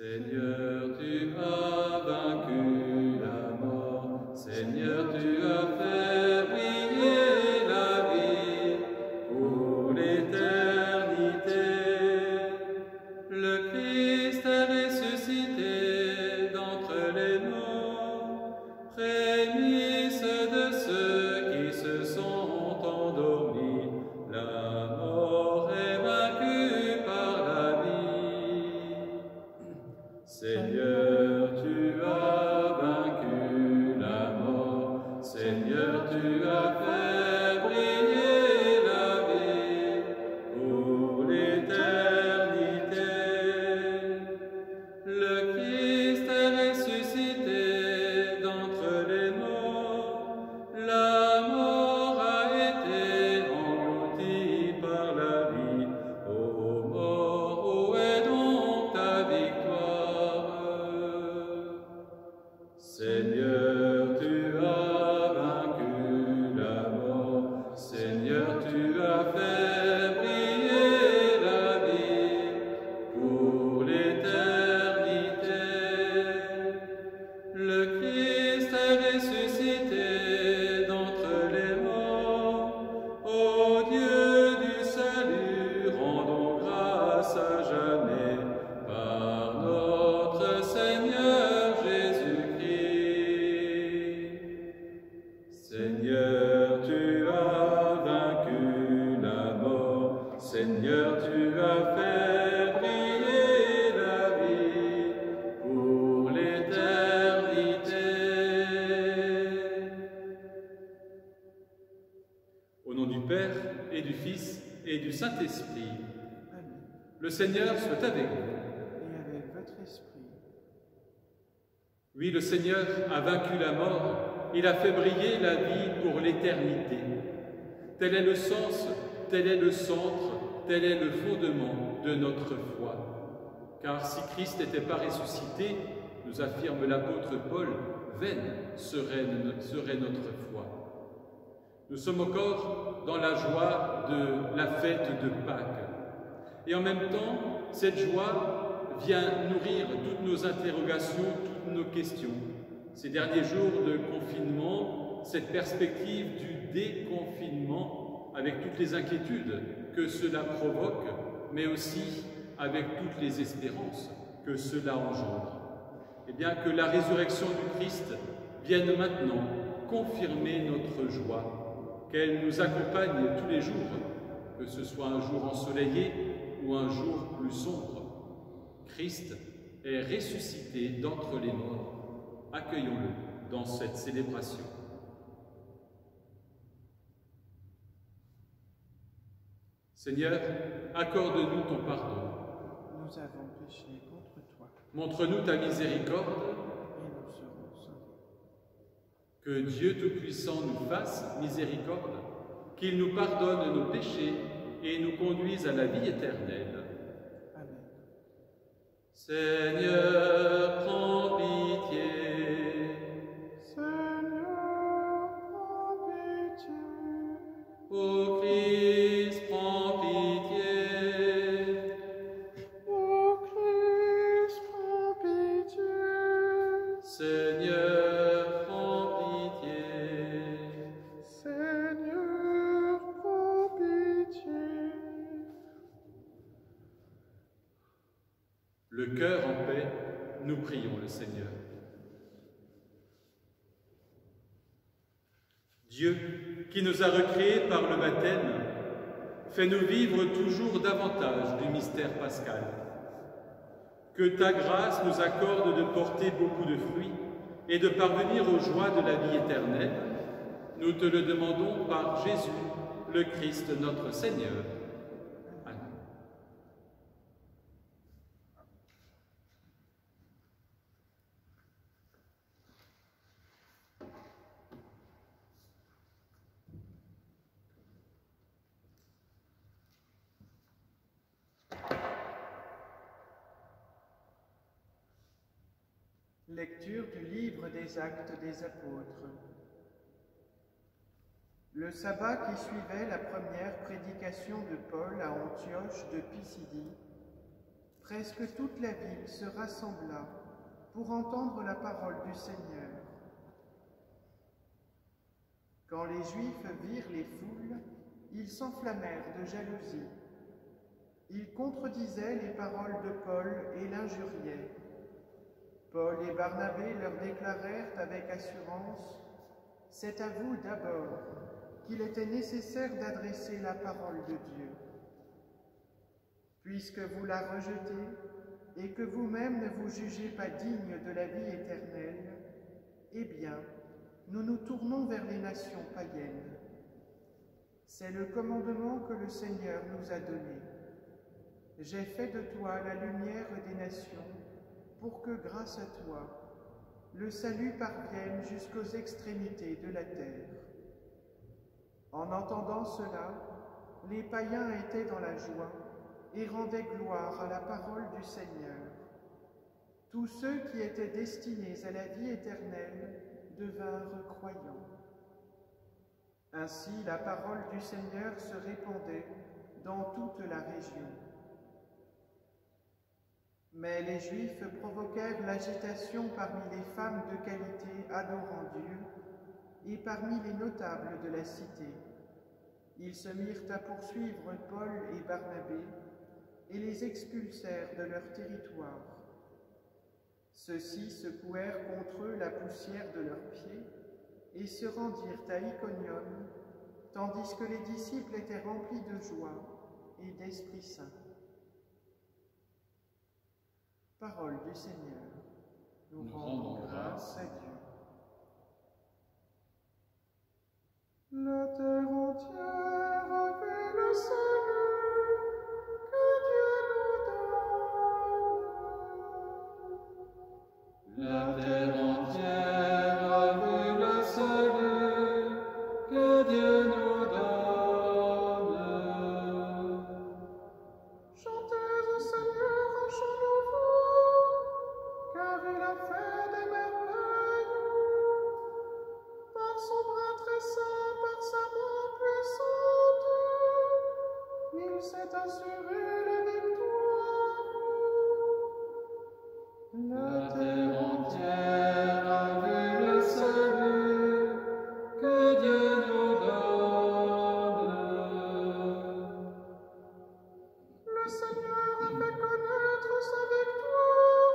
Seigneur, tu as vaincu la mort. Seigneur, tu as fait briller la vie pour l'éternité. Le Christ est ressuscité d'entre les morts. Prémisse de ceux qui se sont endormis. La mort est vaincue par la vie. Seigneur, tu as vaincu la mort. Seigneur, tu as fait briller la vie pour l'éternité. Le Christ est ressuscité d'entre les morts. La mort a été engloutie par la vie. Ô mort, où est donc ta victoire? Seigneur, tu as vaincu la mort. Seigneur, tu as fait briller la vie pour l'éternité. Le Christ est ressuscité d'entre les morts. Ô Dieu du salut, rendons grâce à jamais par notre Seigneur Jésus-Christ. Seigneur, tu as vaincu la mort. Seigneur, tu as fait briller la vie pour l'éternité. Au nom du Père et du Fils et du Saint-Esprit, Amen. le Seigneur soit avec vous. Et avec votre esprit. Oui, le Seigneur a vaincu la mort, il a fait briller la vie pour l'éternité. Tel est le sens, tel est le centre, tel est le fondement de notre foi. Car si Christ n'était pas ressuscité, nous affirme l'apôtre Paul, vaine serait notre foi. Nous sommes encore dans la joie de la fête de Pâques. Et en même temps, cette joie vient nourrir toutes nos interrogations, toutes nos questions. Ces derniers jours de confinement, cette perspective du déconfinement, avec toutes les inquiétudes que cela provoque, mais aussi avec toutes les espérances que cela engendre. Et bien que la résurrection du Christ vienne maintenant confirmer notre joie, qu'elle nous accompagne tous les jours, que ce soit un jour ensoleillé ou un jour plus sombre. Christ est ressuscité d'entre les morts. Accueillons-le dans cette célébration. Seigneur, accorde-nous ton pardon. Nous avons péché contre toi. Montre-nous ta miséricorde. Et nous serons sauvés. Que Dieu Tout-Puissant nous fasse miséricorde, qu'il nous pardonne nos péchés et nous conduise à la vie éternelle. Amen. Seigneur, prends pitié. Seigneur, prends pitié. Ô Christ, prends pitié. Ô Christ, prends pitié. Seigneur, prends pitié. Seigneur, prends pitié. Le cœur en paix, nous prions le Seigneur. Dieu, qui nous a recréés par le baptême, fais-nous vivre toujours davantage du mystère pascal. Que ta grâce nous accorde de porter beaucoup de fruits et de parvenir aux joies de la vie éternelle. Nous te le demandons par Jésus, le Christ notre Seigneur. Amen. Lecture du livre des Actes des Apôtres. Le sabbat qui suivait la première prédication de Paul à Antioche de Pisidie, presque toute la ville se rassembla pour entendre la parole du Seigneur. Quand les Juifs virent les foules, ils s'enflammèrent de jalousie. Ils contredisaient les paroles de Paul et l'injuriaient. Paul et Barnabé leur déclarèrent avec assurance « C'est à vous d'abord qu'il était nécessaire d'adresser la parole de Dieu. Puisque vous la rejetez et que vous-même ne vous jugez pas digne de la vie éternelle, eh bien, nous nous tournons vers les nations païennes. C'est le commandement que le Seigneur nous a donné. J'ai fait de toi la lumière des nations, pour que, grâce à toi, le salut parvienne jusqu'aux extrémités de la terre. » En entendant cela, les païens étaient dans la joie et rendaient gloire à la parole du Seigneur. Tous ceux qui étaient destinés à la vie éternelle devinrent croyants. Ainsi, la parole du Seigneur se répandait dans toute la région. Mais les Juifs provoquèrent l'agitation parmi les femmes de qualité adorant Dieu et parmi les notables de la cité. Ils se mirent à poursuivre Paul et Barnabé et les expulsèrent de leur territoire. Ceux-ci secouèrent contre eux la poussière de leurs pieds et se rendirent à Iconium, tandis que les disciples étaient remplis de joie et d'Esprit Saint. Parole du Seigneur. Nous rendons grâce à Dieu. La terre entière a vu le salut que Dieu nous donne. La terre entière a vu le salut que Dieu nous donne. Chantez au Seigneur un chant nouveau, car il a fait des merveilles. Par son bras très saint, par sa main puissante, il s'est assuré la victoire. La terre entière a vu le salut que Dieu nous donne. Le Seigneur a fait connaître sa victoire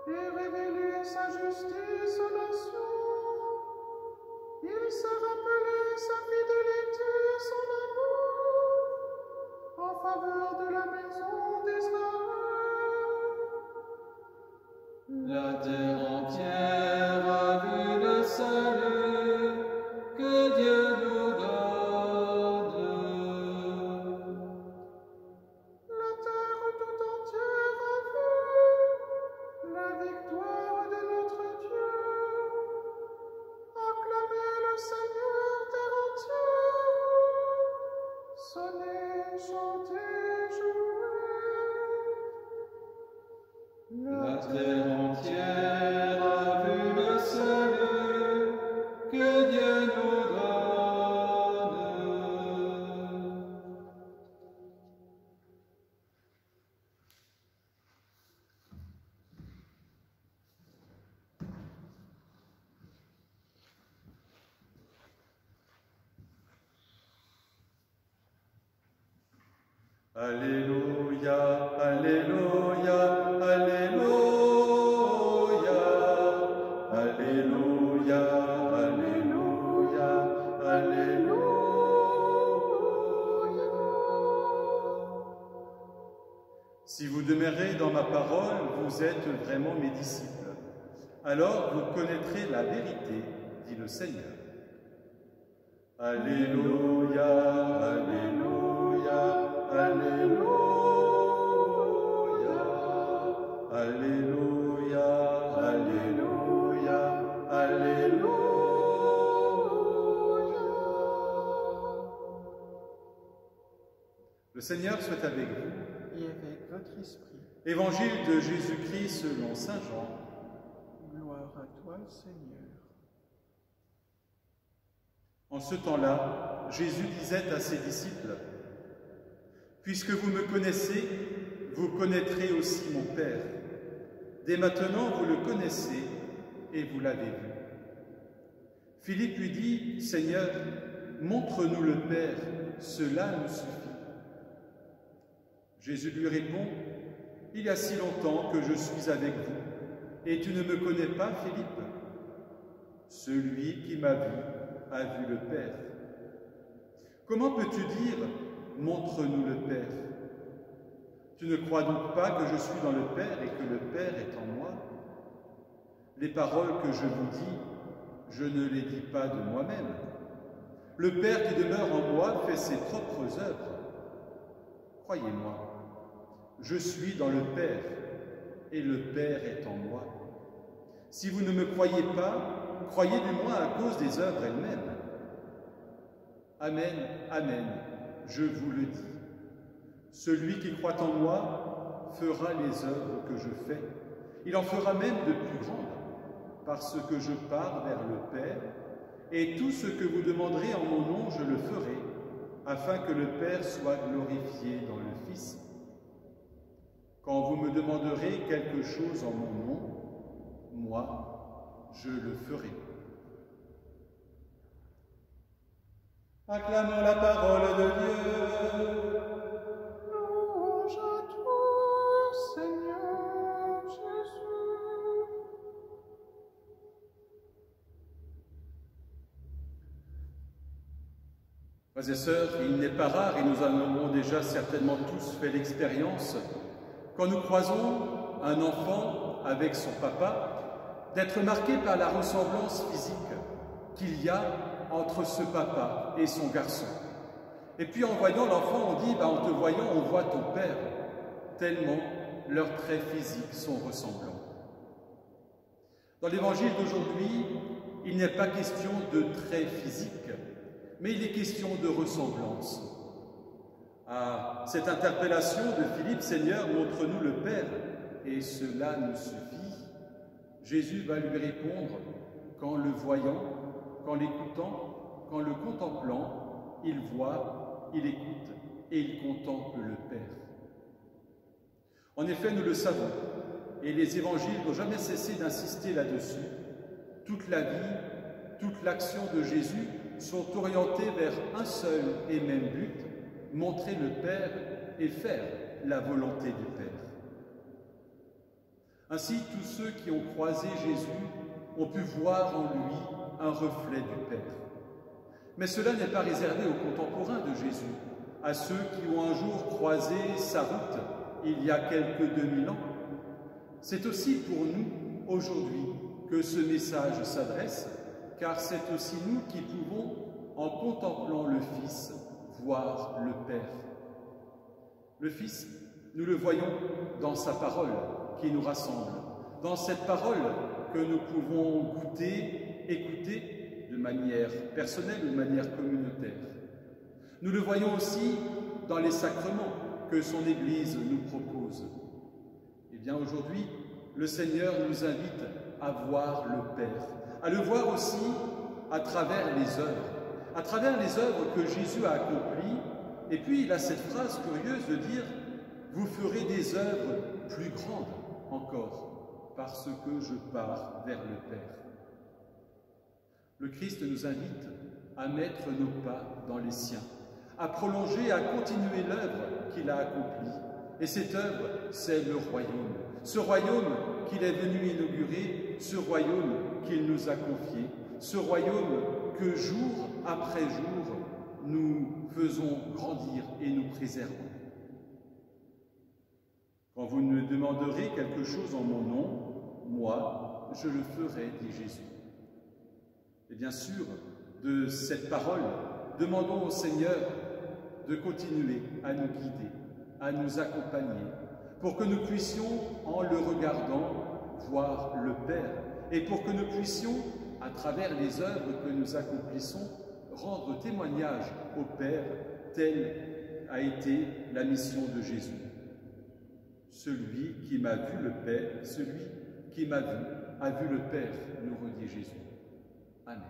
et révélé sa justice aux nations. Il s'est rappelé sa fidélité et son amour en faveur de la maison d'Israël. La terre entière a vu le salut que Dieu nous donne. La terre tout entière a vu la victoire de notre Dieu. Acclamez le Seigneur, terre entière. Sonnez, chantez, jouez. La terre entière a vu le salut que Dieu nous donne. Alléluia, Alléluia, Alléluia, Alléluia, Alléluia, Alléluia. Si vous demeurez dans ma parole, vous êtes vraiment mes disciples. Alors vous connaîtrez la vérité, dit le Seigneur. Alléluia, Alléluia, Alléluia, Alléluia, Alléluia, Alléluia. Le Seigneur soit avec vous. Et avec votre esprit. Évangile de Jésus-Christ selon saint Jean. Gloire à toi, Seigneur. En ce temps-là, Jésus disait à ses disciples, « Puisque vous me connaissez, vous connaîtrez aussi mon Père. Dès maintenant, vous le connaissez et vous l'avez vu. » Philippe lui dit, « Seigneur, montre-nous le Père, cela nous suffit. » Jésus lui répond, « Il y a si longtemps que je suis avec vous, et tu ne me connais pas, Philippe? Celui qui m'a vu a vu le Père. Comment peux-tu dire, montre-nous le Père? Tu ne crois donc pas que je suis dans le Père et que le Père est en moi? Les paroles que je vous dis, je ne les dis pas de moi-même. Le Père qui demeure en moi fait ses propres œuvres. Croyez-moi, je suis dans le Père et le Père est en moi. Si vous ne me croyez pas, croyez du moins à cause des œuvres elles-mêmes. Amen, amen, je vous le dis. Celui qui croit en moi fera les œuvres que je fais. Il en fera même de plus grandes, parce que je pars vers le Père, et tout ce que vous demanderez en mon nom, je le ferai, afin que le Père soit glorifié dans le Fils. Quand vous me demanderez quelque chose en mon nom, moi, je le ferai. Acclamons la parole de Dieu. Louange à toi, Seigneur Jésus. Frères et sœurs, il n'est pas rare, et nous en avons déjà certainement tous fait l'expérience, quand nous croisons un enfant avec son papa, d'être marqué par la ressemblance physique qu'il y a entre ce papa et son garçon. Et puis en voyant l'enfant, on dit, en te voyant, on voit ton père, tellement leurs traits physiques sont ressemblants. Dans l'évangile d'aujourd'hui, il n'est pas question de traits physiques, mais il est question de ressemblance. À cette interpellation de Philippe, « Seigneur, montre-nous le Père, et cela nous suffit », Jésus va lui répondre qu'en le voyant, qu'en l'écoutant, qu'en le contemplant, il voit, il écoute et il contemple le Père. En effet, nous le savons, et les évangiles n'ont jamais cessé d'insister là-dessus, toute la vie, toute l'action de Jésus sont orientés vers un seul et même but, montrer le Père et faire la volonté du Père. Ainsi, tous ceux qui ont croisé Jésus ont pu voir en lui un reflet du Père. Mais cela n'est pas réservé aux contemporains de Jésus, à ceux qui ont un jour croisé sa route il y a quelques 2000 ans. C'est aussi pour nous, aujourd'hui, que ce message s'adresse, car c'est aussi nous qui pouvons, en contemplant le Fils, voir le Père. Le Fils, nous le voyons dans sa parole qui nous rassemble, dans cette parole que nous pouvons goûter, écouter de manière personnelle ou de manière communautaire. Nous le voyons aussi dans les sacrements que son Église nous propose. Eh bien aujourd'hui, le Seigneur nous invite à voir le Père, à le voir aussi à travers les œuvres que Jésus a accomplies. Et puis il a cette phrase curieuse de dire « Vous ferez des œuvres plus grandes encore, parce que je pars vers le Père ». Le Christ nous invite à mettre nos pas dans les siens, à prolonger, à continuer l'œuvre qu'il a accomplie. Et cette œuvre, c'est le royaume. Ce royaume qu'il est venu inaugurer, ce royaume qu'il nous a confié, ce royaume que jour après jour, nous faisons grandir et nous préservons. Quand vous me demanderez quelque chose en mon nom, moi, je le ferai, dit Jésus. Et bien sûr, de cette parole, demandons au Seigneur de continuer à nous guider, à nous accompagner, pour que nous puissions, en le regardant, voir le Père, et pour que nous puissions, à travers les œuvres que nous accomplissons, rendre témoignage au Père, telle a été la mission de Jésus. Celui qui m'a vu le Père, celui qui m'a vu, a vu le Père, nous redit Jésus. Amen.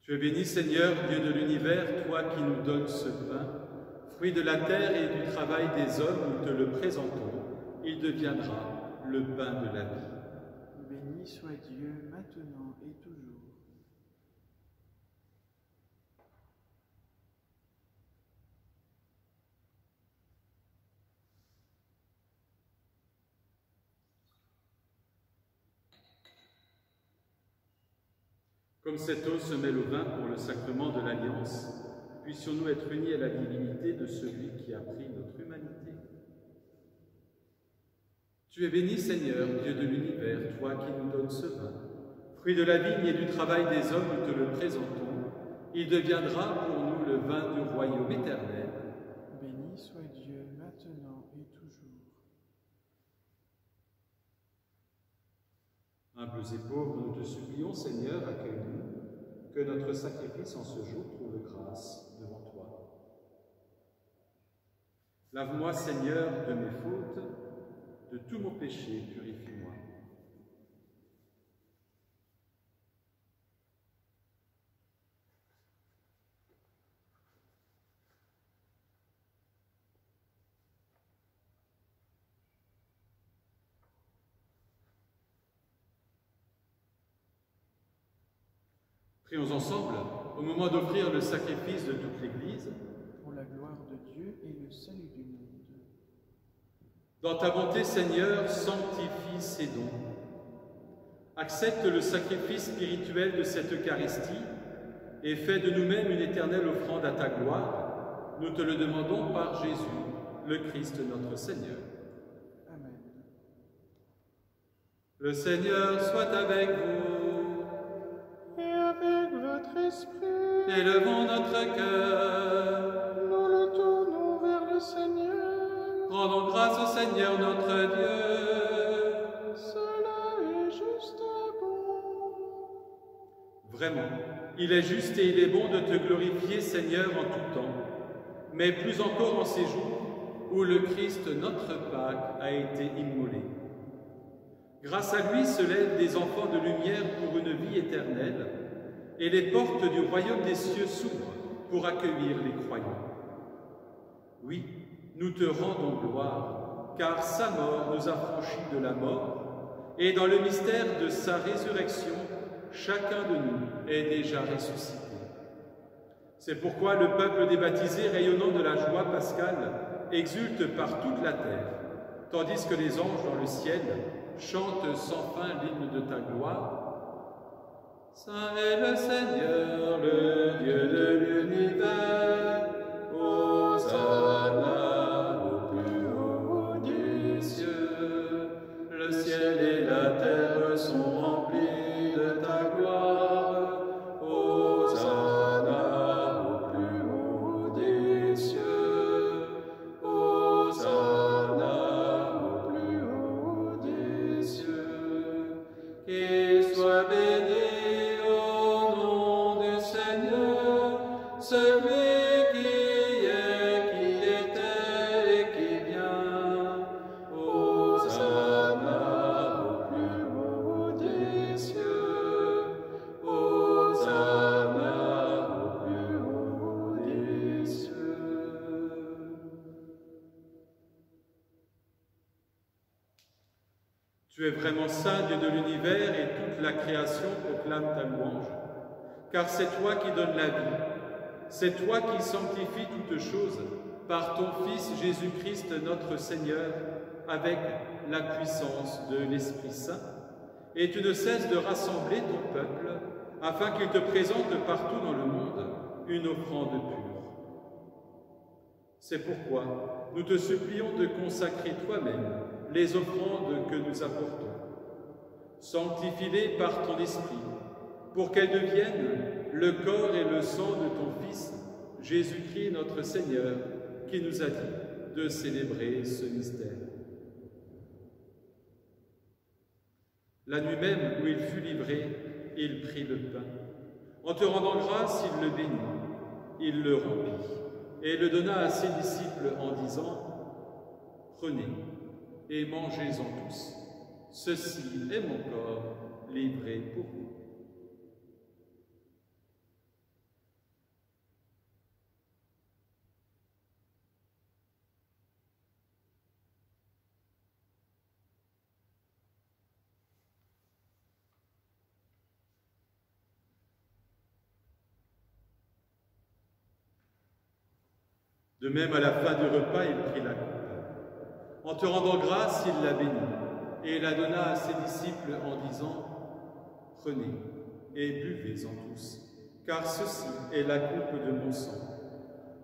Tu es béni, Seigneur, Dieu de l'univers, toi qui nous donnes ce pain, fruit de la terre et du travail des hommes, nous te le présentons, il deviendra le pain de la vie. Béni soit Dieu, maintenant et toujours. Comme cette eau se mêle au vin pour le sacrement de l'Alliance, puissions-nous être unis à la divinité de celui qui a pris notre humanité. Tu es béni, Seigneur, Dieu de l'univers, toi qui nous donnes ce vin. Fruit de la vigne et du travail des hommes, nous te le présentons. Il deviendra pour nous le vin du royaume éternel. Béni soit Dieu, maintenant et toujours. Humbles et pauvres, nous te supplions, Seigneur, accueille-nous, que notre sacrifice en ce jour trouve grâce devant toi. Lave-moi, Seigneur, de mes fautes, de tout mon péché, purifie-moi. Prions ensemble, au moment d'offrir le sacrifice de toute l'Église, Pour la gloire de Dieu et le salut du monde. dans ta bonté, Seigneur, sanctifie ces dons. Accepte le sacrifice spirituel de cette Eucharistie et fais de nous-mêmes une éternelle offrande à ta gloire. Nous te le demandons par Jésus, le Christ notre Seigneur. Amen. Le Seigneur soit avec vous. Et avec votre esprit, Élevons notre cœur. nous le tournons vers le Seigneur. Rendons grâce au Seigneur notre Dieu. Cela est juste et bon. Vraiment, il est juste et il est bon de te glorifier, Seigneur, en tout temps, mais plus encore en ces jours où le Christ, notre Pâque, a été immolé. Grâce à lui se lèvent des enfants de lumière pour une vie éternelle, et les portes du royaume des cieux s'ouvrent pour accueillir les croyants. Oui, nous te rendons gloire, car sa mort nous a franchis de la mort, et dans le mystère de sa résurrection, chacun de nous est déjà ressuscité. C'est pourquoi le peuple des baptisés, rayonnant de la joie pascale, exulte par toute la terre, tandis que les anges dans le ciel chantent sans fin l'hymne de ta gloire. Saint est le Seigneur, le Dieu de l'univers, Hosanna au plus haut des cieux. Le ciel et la terre sont remplis de ta gloire, Hosanna au plus haut des cieux, Hosanna au plus haut des cieux. Qu'il soit béni au nom du Seigneur, celui qui est, qui était et qui vient. Hosanna au plus haut des cieux, Hosanna au plus haut des cieux. Tu es vraiment saint, Dieu de l'univers, et toute la création proclame ta louange. Car c'est toi qui donnes la vie, c'est toi qui sanctifies toutes choses par ton Fils Jésus-Christ notre Seigneur, avec la puissance de l'Esprit Saint. Et tu ne cesses de rassembler ton peuple, afin qu'il te présente partout dans le monde une offrande pure. C'est pourquoi nous te supplions de consacrer toi-même les offrandes que nous apportons. Sanctifie-les par ton Esprit, pour qu'elles deviennent le corps et le sang de ton Fils, Jésus-Christ notre Seigneur, qui nous a dit de célébrer ce mystère. La nuit même où il fut livré, il prit le pain. En te rendant grâce, il le bénit, il le rompit et le donna à ses disciples en disant « Prenez et mangez-en tous. Ceci est mon corps livré pour vous. » De même, à la fin du repas, il prit la coupe. En te rendant grâce, il la bénit et la donna à ses disciples en disant « Prenez et buvez-en tous, car ceci est la coupe de mon sang,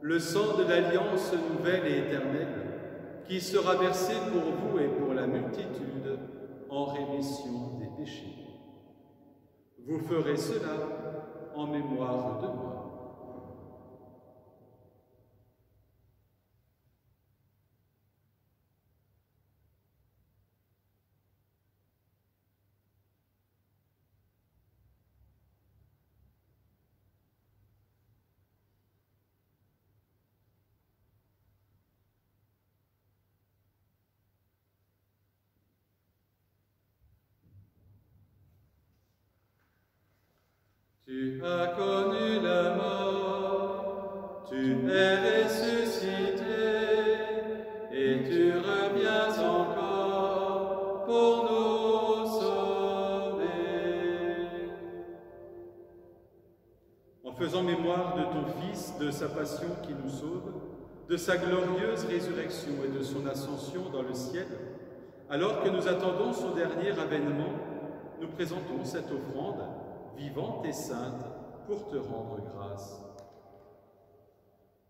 le sang de l'alliance nouvelle et éternelle, qui sera versé pour vous et pour la multitude en rémission des péchés. Vous ferez cela en mémoire de moi. » Tu as connu la mort, tu es ressuscité, et tu reviens encore pour nous sauver. En faisant mémoire de ton Fils, de sa passion qui nous sauve, de sa glorieuse résurrection et de son ascension dans le ciel, alors que nous attendons son dernier avènement, nous présentons cette offrande vivante et sainte, pour te rendre grâce.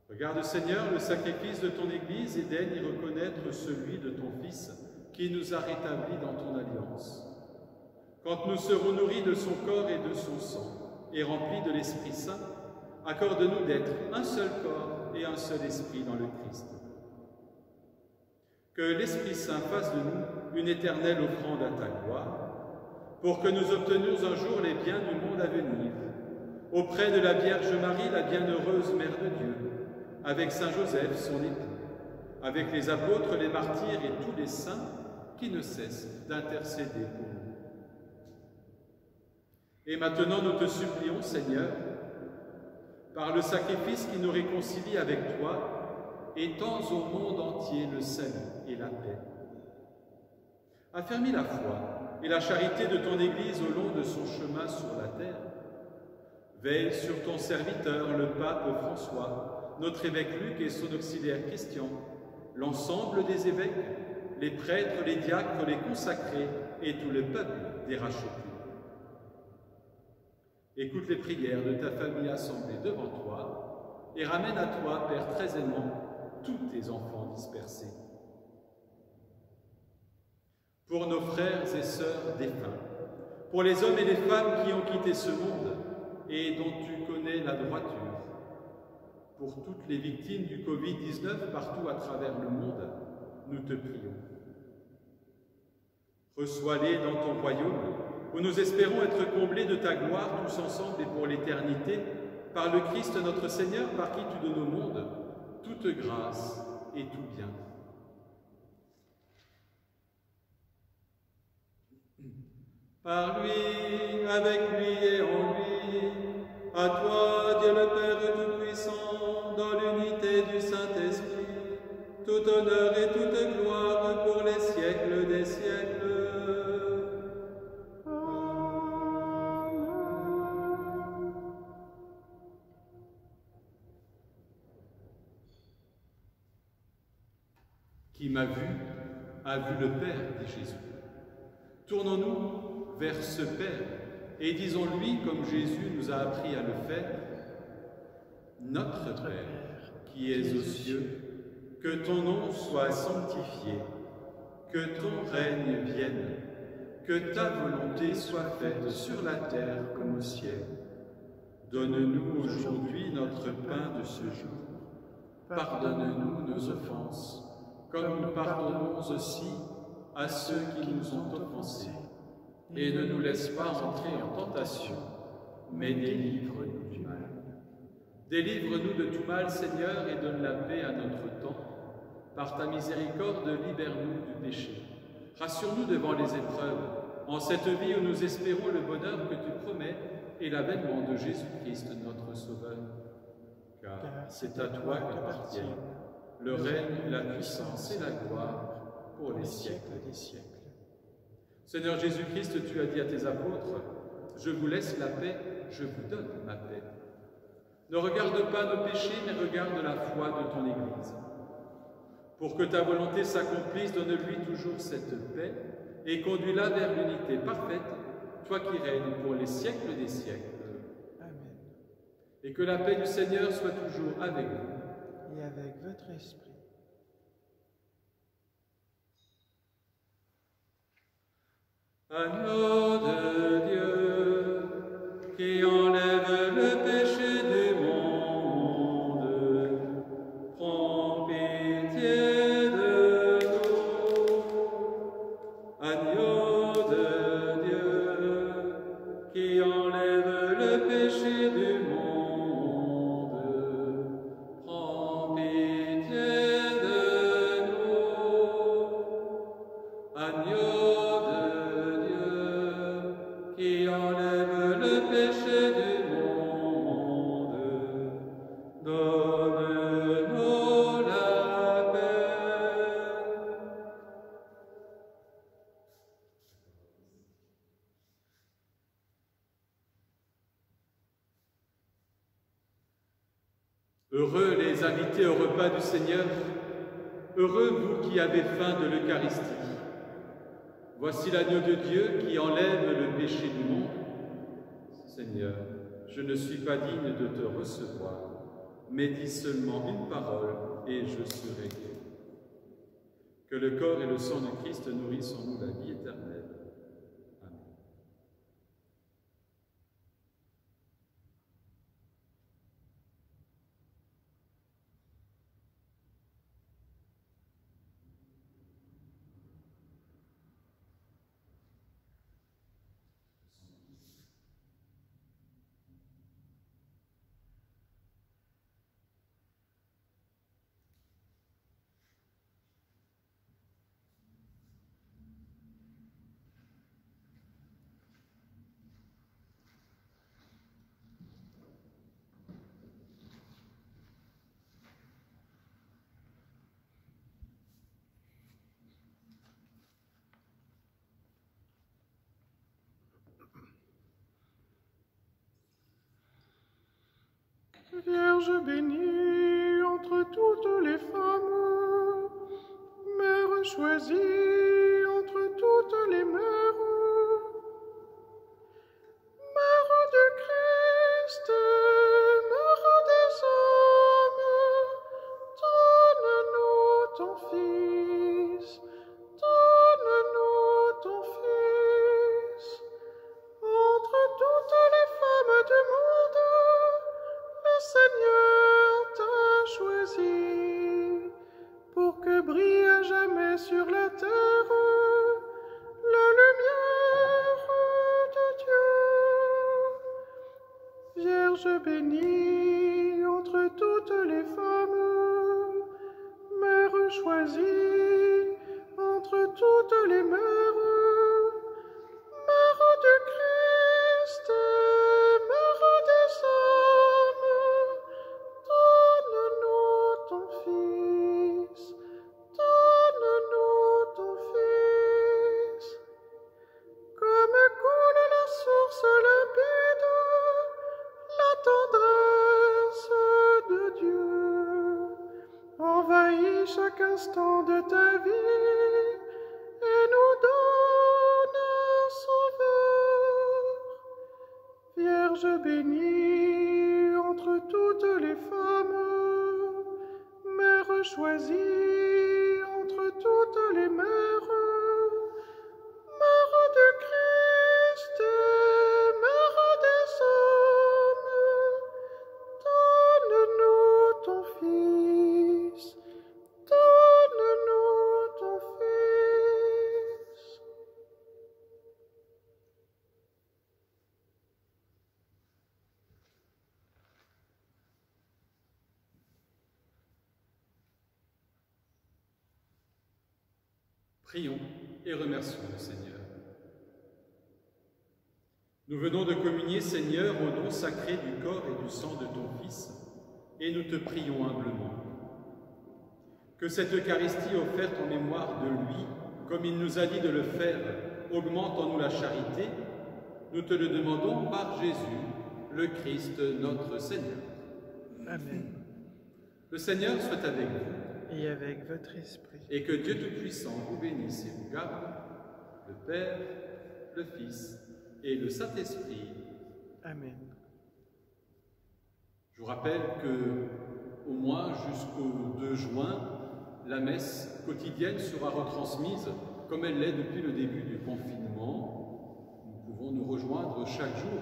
Regarde, Seigneur, le sacrifice de ton Église et daigne y reconnaître celui de ton Fils, qui nous a rétablis dans ton alliance. Quand nous serons nourris de son corps et de son sang, et remplis de l'Esprit Saint, accorde-nous d'être un seul corps et un seul esprit dans le Christ. Que l'Esprit Saint fasse de nous une éternelle offrande à ta gloire, pour que nous obtenions un jour les biens du monde à venir, auprès de la Vierge Marie, la bienheureuse Mère de Dieu, avec Saint Joseph, son époux, avec les apôtres, les martyrs et tous les saints qui ne cessent d'intercéder pour nous. Et maintenant, nous te supplions, Seigneur, par le sacrifice qui nous réconcilie avec toi, étends au monde entier le salut et la paix. Affermis la foi et la charité de ton Église au long de son chemin sur la terre. Veille sur ton serviteur, le pape François, notre évêque Luc et son auxiliaire Christian, l'ensemble des évêques, les prêtres, les diacres, les consacrés et tout le peuple des rachetés. Écoute les prières de ta famille assemblée devant toi et ramène à toi, Père très aimant, tous tes enfants dispersés. Pour nos frères et sœurs défunts, pour les hommes et les femmes qui ont quitté ce monde et dont tu connais la droiture, pour toutes les victimes du Covid-19 partout à travers le monde, nous te prions. Reçois-les dans ton royaume, où nous espérons être comblés de ta gloire tous ensemble et pour l'éternité, par le Christ notre Seigneur, par qui tu donnes au monde toute grâce et tout bien. Par lui, avec lui et en lui, à toi, Dieu le Père Tout-Puissant, dans l'unité du Saint-Esprit, tout honneur et toute gloire pour les siècles des siècles. Qui m'a vu, a vu le Père, dit Jésus. Tournons-nous vers ce Père et disons-lui, comme Jésus nous a appris à le faire, « Notre Père, qui es aux cieux, que ton nom soit sanctifié, que ton règne vienne, que ta volonté soit faite sur la terre comme au ciel. Donne-nous aujourd'hui notre pain de ce jour. Pardonne-nous nos offenses, comme nous pardonnons aussi à ceux qui nous ont offensés. Et ne nous laisse pas entrer en tentation, mais délivre-nous du mal. Délivre-nous de tout mal, Seigneur, et donne la paix à notre temps. Par ta miséricorde, libère-nous du péché. Rassure-nous devant les épreuves, en cette vie où nous espérons le bonheur que tu promets et l'avènement de Jésus-Christ, notre Sauveur. Car c'est à toi qu'appartiennent le règne, la puissance et la gloire pour les siècles des siècles. Seigneur Jésus-Christ, tu as dit à tes apôtres, « Je vous laisse la paix, je vous donne ma paix. » Ne regarde pas nos péchés, mais regarde la foi de ton Église. Pour que ta volonté s'accomplisse, donne-lui toujours cette paix et conduis-la vers l'unité parfaite, toi qui règnes pour les siècles des siècles. Amen. Et que la paix du Seigneur soit toujours avec vous. Et avec votre esprit. Agneau de Dieu, qui enlève le péché du monde, prends pitié de nous. Agneau de Dieu, qui enlève le péché du monde, prends pitié de nous. Agneau qui enlève le péché du monde, donne-nous la paix. Heureux les invités au repas du Seigneur, heureux vous qui avez faim de l'Eucharistie. Voici l'agneau de Dieu qui enlève le péché du monde. Seigneur, je ne suis pas digne de te recevoir, mais dis seulement une parole et je serai guéri. Que le corps et le sang de Christ nourrissent en nous la vie éternelle. Amen. Vierge bénie entre toutes les femmes, Mère choisie entre toutes les mères, Mère de Christ, Mère des hommes, donne-nous ton Fils, donne-nous ton Fils. Entre toutes les femmes du monde, le Seigneur t'a choisi pour que brille à jamais sur la terre la lumière de Dieu. Vierge bénie entre toutes les femmes, Mère choisie entre toutes les mères, Mère de Christ, Mère des hommes, donne-nous ton Fils, donne-nous ton Fils. Comme coule la source limpide, la tendresse de Dieu envahit chaque instant de ta vie et nous donne un sauveur. Vierge bénie entre toutes les femmes, Mère choisie entre toutes les mères, Mère de Christ, Mère des hommes, donne-nous ton Fils, donne-nous ton Fils. Prions et remercions le Seigneur. Nous venons de communier, Seigneur, au don sacré du corps et du sang de ton Fils, et nous te prions humblement. Que cette Eucharistie offerte en mémoire de lui, comme il nous a dit de le faire, augmente en nous la charité. Nous te le demandons par Jésus, le Christ notre Seigneur. Amen. Le Seigneur soit avec vous. Et avec votre esprit. Et que Dieu Tout-Puissant vous bénisse et vous garde, le Père, le Fils et le Saint-Esprit. Amen. Je vous rappelle que, au moins jusqu'au 2 juin, la messe quotidienne sera retransmise comme elle l'est depuis le début du confinement. Nous pouvons nous rejoindre chaque jour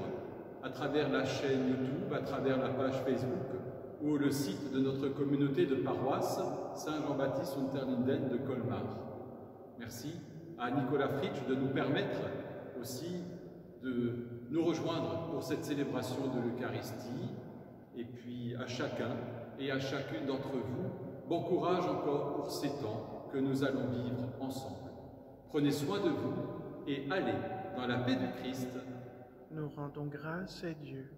à travers la chaîne YouTube, à travers la page Facebook ou le site de notre communauté de paroisse Saint-Jean-Baptiste Unterlinden de Colmar. Merci à Nicolas Fritsch de nous permettre aussi de nous rejoindre pour cette célébration de l'Eucharistie. Et puis à chacun et à chacune d'entre vous, bon courage encore pour ces temps que nous allons vivre ensemble. Prenez soin de vous et allez dans la paix du Christ. Nous rendons grâce à Dieu.